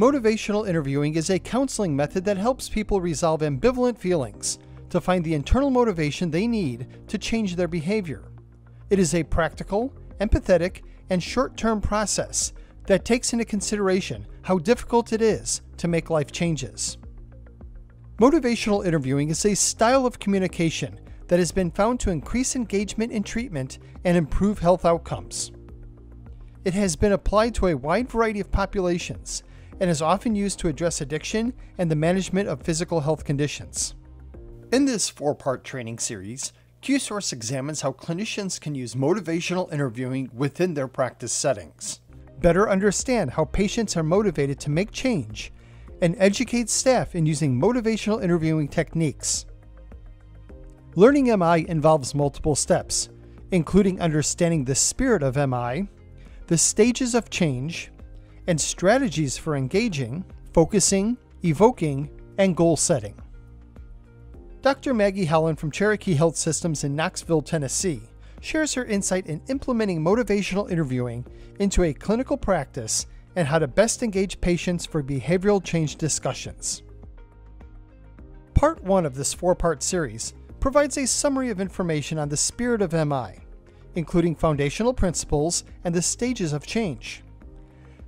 Motivational interviewing is a counseling method that helps people resolve ambivalent feelings to find the internal motivation they need to change their behavior. It is a practical, empathetic, and short-term process that takes into consideration how difficult it is to make life changes. Motivational interviewing is a style of communication that has been found to increase engagement in treatment and improve health outcomes. It has been applied to a wide variety of populations and is often used to address addiction and the management of physical health conditions. In this 4-part training series, QSource examines how clinicians can use motivational interviewing within their practice settings, better understand how patients are motivated to make change, and educate staff in using motivational interviewing techniques. Learning MI involves multiple steps, including understanding the spirit of MI, the stages of change, and strategies for engaging, focusing, evoking, and goal setting. Dr. Maggie Holland from Cherokee Health Systems in Knoxville, Tennessee, shares her insight in implementing motivational interviewing into a clinical practice and how to best engage patients for behavioral change discussions. Part 1 of this 4-part series provides a summary of information on the spirit of MI, including foundational principles and the stages of change.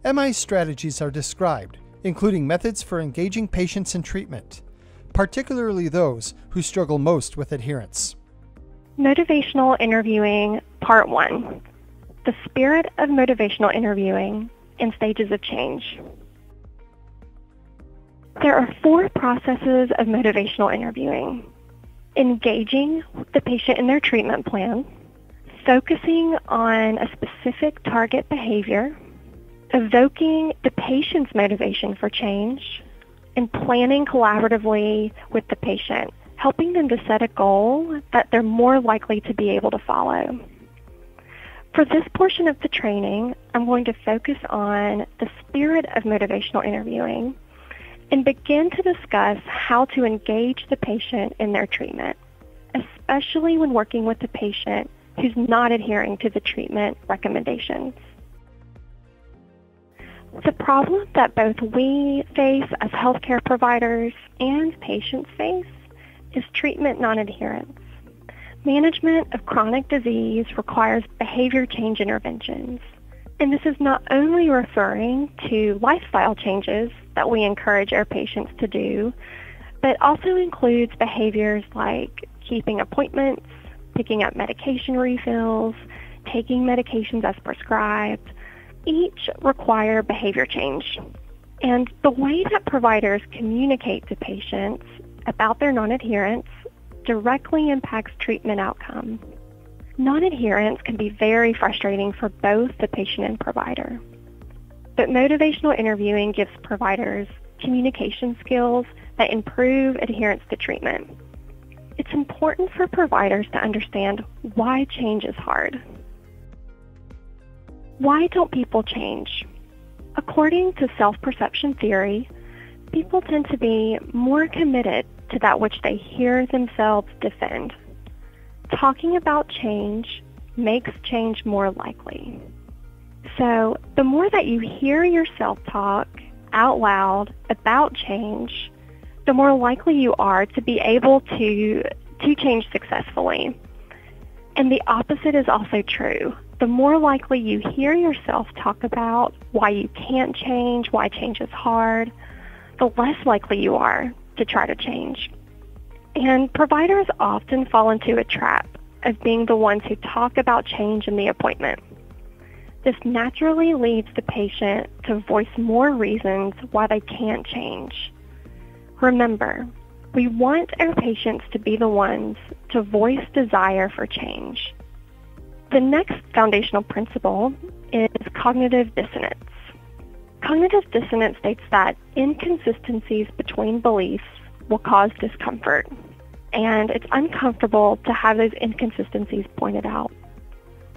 MI strategies are described, including methods for engaging patients in treatment, particularly those who struggle most with adherence. Motivational interviewing, Part 1. The spirit of motivational interviewing and stages of change. There are 4 processes of motivational interviewing: engaging the patient in their treatment plan, focusing on a specific target behavior, evoking the patient's motivation for change, and planning collaboratively with the patient, helping them to set a goal that they're more likely to be able to follow. For this portion of the training, I'm going to focus on the spirit of motivational interviewing and begin to discuss how to engage the patient in their treatment, especially when working with a patient who's not adhering to the treatment recommendations. The problem that both we face as healthcare providers and patients face is treatment non-adherence. Management of chronic disease requires behavior change interventions, and this is not only referring to lifestyle changes that we encourage our patients to do, but also includes behaviors like keeping appointments, picking up medication refills, taking medications as prescribed. Each require behavior change. And the way that providers communicate to patients about their non-adherence directly impacts treatment outcome. Non-adherence can be very frustrating for both the patient and provider. But motivational interviewing gives providers communication skills that improve adherence to treatment. It's important for providers to understand why change is hard. Why don't people change? According to self-perception theory, people tend to be more committed to that which they hear themselves defend. Talking about change makes change more likely. So the more that you hear yourself talk out loud about change, the more likely you are to be able to change successfully. And the opposite is also true. The more likely you hear yourself talk about why you can't change, why change is hard, the less likely you are to try to change. And providers often fall into a trap of being the ones who talk about change in the appointment. This naturally leads the patient to voice more reasons why they can't change. Remember, we want our patients to be the ones to voice desire for change. The next foundational principle is cognitive dissonance. Cognitive dissonance states that inconsistencies between beliefs will cause discomfort, and it's uncomfortable to have those inconsistencies pointed out.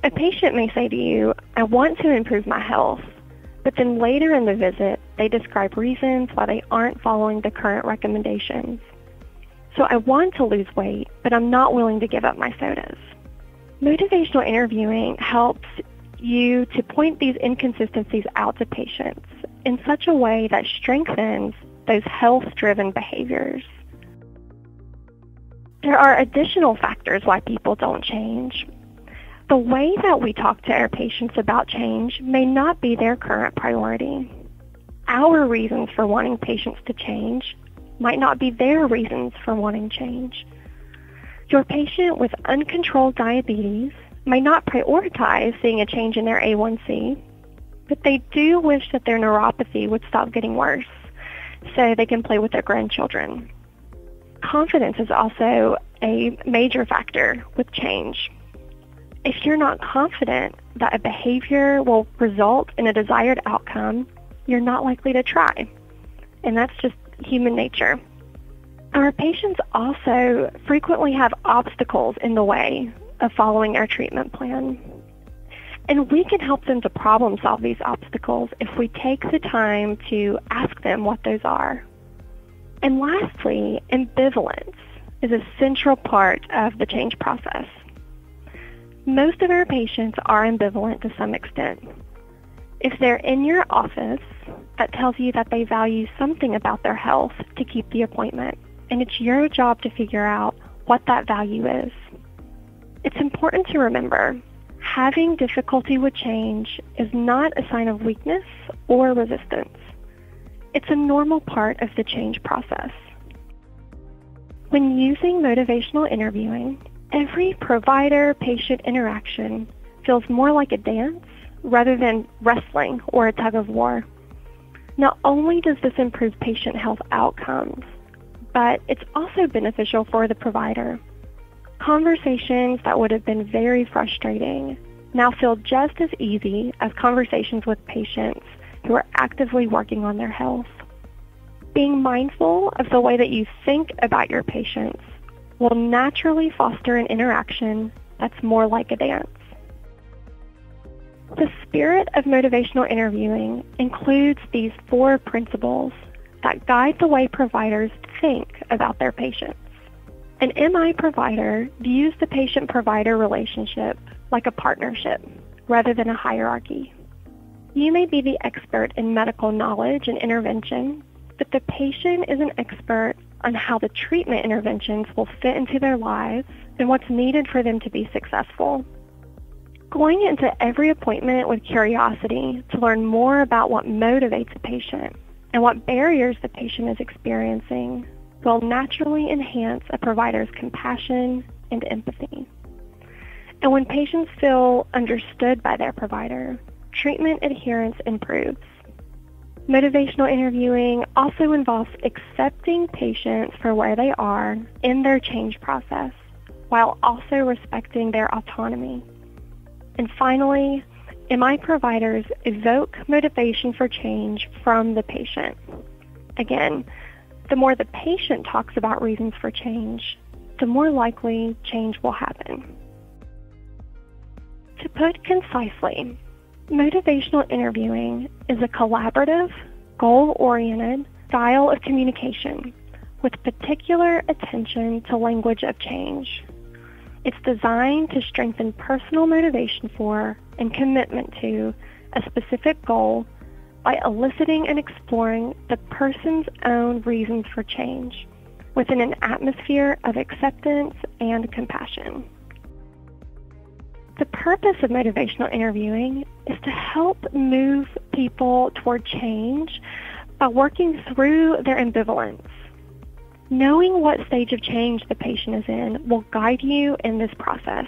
A patient may say to you, "I want to improve my health," but then later in the visit, they describe reasons why they aren't following the current recommendations. So I want to lose weight, but I'm not willing to give up my sodas. Motivational interviewing helps you to point these inconsistencies out to patients in such a way that strengthens those health-driven behaviors. There are additional factors why people don't change. The way that we talk to our patients about change may not be their current priority. Our reasons for wanting patients to change might not be their reasons for wanting change. Your patient with uncontrolled diabetes may not prioritize seeing a change in their A1C, but they do wish that their neuropathy would stop getting worse so they can play with their grandchildren. Confidence is also a major factor with change. If you're not confident that a behavior will result in a desired outcome, you're not likely to try. And that's just human nature. Our patients also frequently have obstacles in the way of following our treatment plan. And we can help them to problem solve these obstacles if we take the time to ask them what those are. And lastly, ambivalence is a central part of the change process. Most of our patients are ambivalent to some extent. If they're in your office, that tells you that they value something about their health to keep the appointment, and it's your job to figure out what that value is. It's important to remember, having difficulty with change is not a sign of weakness or resistance. It's a normal part of the change process. When using motivational interviewing, every provider-patient interaction feels more like a dance rather than wrestling or a tug of war. Not only does this improve patient health outcomes, but it's also beneficial for the provider. Conversations that would have been very frustrating now feel just as easy as conversations with patients who are actively working on their health. Being mindful of the way that you think about your patients will naturally foster an interaction that's more like a dance. The spirit of motivational interviewing includes these 4 principles that guide the way providers think about their patients. An MI provider views the patient-provider relationship like a partnership rather than a hierarchy. You may be the expert in medical knowledge and intervention, but the patient is an expert on how the treatment interventions will fit into their lives and what's needed for them to be successful. Going into every appointment with curiosity to learn more about what motivates a patient and what barriers the patient is experiencing will naturally enhance a provider's compassion and empathy. And when patients feel understood by their provider, treatment adherence improves. Motivational interviewing also involves accepting patients for where they are in their change process, while also respecting their autonomy. And finally, MI providers evoke motivation for change from the patient. Again, the more the patient talks about reasons for change, the more likely change will happen. To put concisely, motivational interviewing is a collaborative, goal-oriented style of communication with particular attention to language of change. It's designed to strengthen personal motivation for and commitment to a specific goal by eliciting and exploring the person's own reasons for change within an atmosphere of acceptance and compassion. The purpose of motivational interviewing is to help move people toward change by working through their ambivalence. Knowing what stage of change the patient is in will guide you in this process.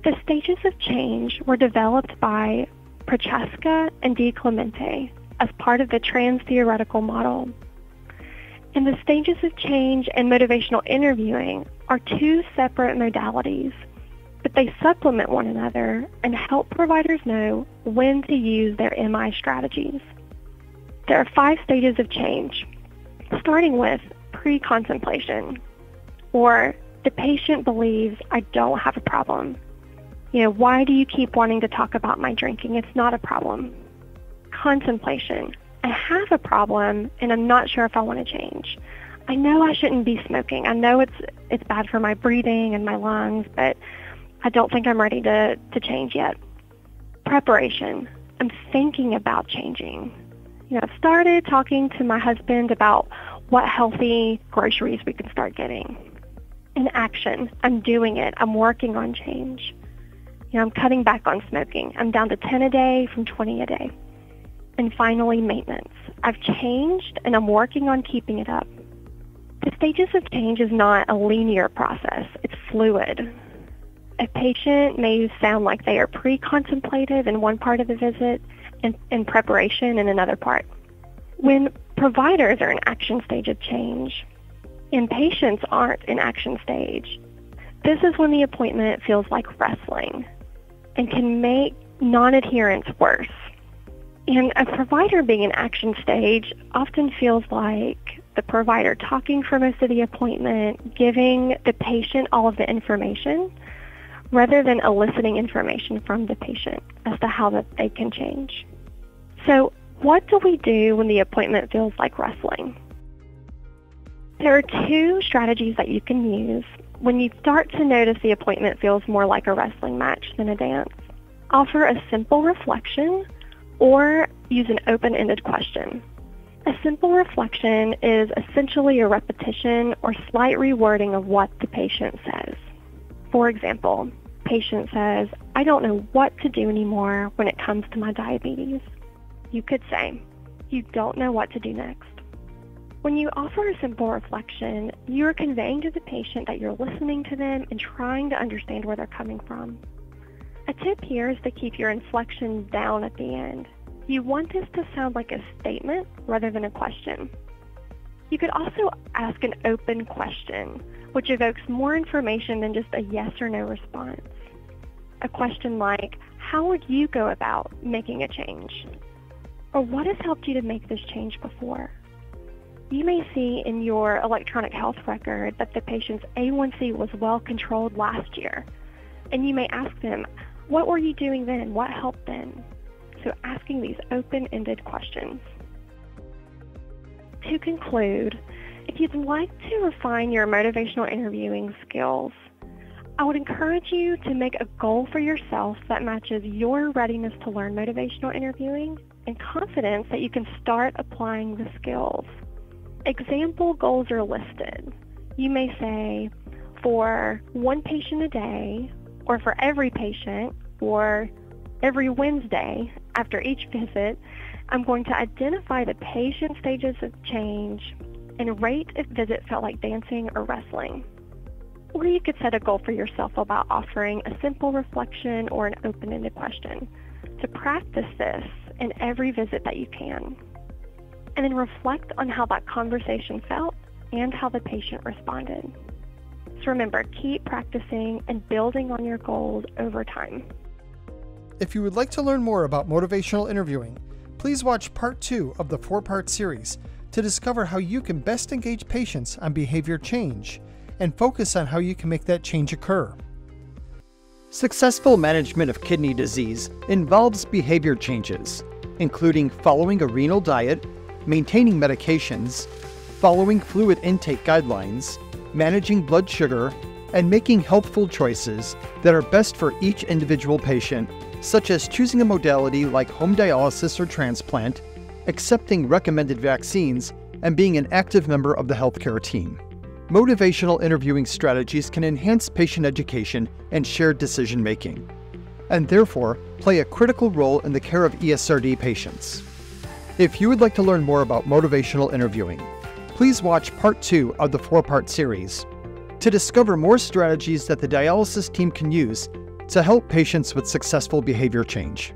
The stages of change were developed by Prochaska and DiClemente as part of the trans-theoretical model. And the stages of change and motivational interviewing are 2 separate modalities, but they supplement one another and help providers know when to use their MI strategies. There are 5 stages of change, starting with pre-contemplation, or the patient believes, I don't have a problem. Why do you keep wanting to talk about my drinking? It's not a problem. Contemplation, I have a problem and I'm not sure if I want to change. I know I shouldn't be smoking. I know it's bad for my breathing and my lungs, but I don't think I'm ready to change yet. Preparation, I'm thinking about changing. I've started talking to my husband about what healthy groceries we can start getting. In action, I'm doing it. I'm working on change. I'm cutting back on smoking. I'm down to 10 a day from 20 a day. And finally, maintenance. I've changed and I'm working on keeping it up. The stages of change is not a linear process. It's fluid. A patient may sound like they are pre-contemplative in one part of the visit and in preparation in another part. When providers are in action stage of change and patients aren't in action stage, this is when the appointment feels like wrestling and can make non-adherence worse. And a provider being in action stage often feels like the provider talking for most of the appointment, giving the patient all of the information, rather than eliciting information from the patient as to how that they can change. So what do we do when the appointment feels like wrestling? There are two strategies that you can use when you start to notice the appointment feels more like a wrestling match than a dance. Offer a simple reflection or use an open-ended question. A simple reflection is essentially a repetition or slight rewording of what the patient says. For example, patient says, "I don't know what to do anymore when it comes to my diabetes." You could say, "You don't know what to do next." When you offer a simple reflection, you are conveying to the patient that you're listening to them and trying to understand where they're coming from. A tip here is to keep your inflection down at the end. You want this to sound like a statement rather than a question. You could also ask an open question, which evokes more information than just a yes or no response. A question like, "How would you go about making a change?" Or "What has helped you to make this change before?" You may see in your electronic health record that the patient's A1C was well controlled last year, and you may ask them, "What were you doing then? What helped then?" So asking these open-ended questions. To conclude, if you'd like to refine your motivational interviewing skills, I would encourage you to make a goal for yourself that matches your readiness to learn motivational interviewing and confidence that you can start applying the skills. Example goals are listed. You may say, for one patient a day, or for every patient, or every Wednesday after each visit, I'm going to identify the patient stages of change and rate if visit felt like dancing or wrestling. Or you could set a goal for yourself about offering a simple reflection or an open-ended question to practice this in every visit that you can. And then reflect on how that conversation felt and how the patient responded. So remember, keep practicing and building on your goals over time. If you would like to learn more about motivational interviewing, please watch part 2 of the 4-part series to discover how you can best engage patients on behavior change and focus on how you can make that change occur. Successful management of kidney disease involves behavior changes, including following a renal diet, maintaining medications, following fluid intake guidelines, managing blood sugar, and making healthful choices that are best for each individual patient, such as choosing a modality like home dialysis or transplant, accepting recommended vaccines, and being an active member of the healthcare team. Motivational interviewing strategies can enhance patient education and shared decision-making, and therefore play a critical role in the care of ESRD patients. If you would like to learn more about motivational interviewing, please watch part 2 of the 4-part series to discover more strategies that the dialysis team can use to help patients with successful behavior change.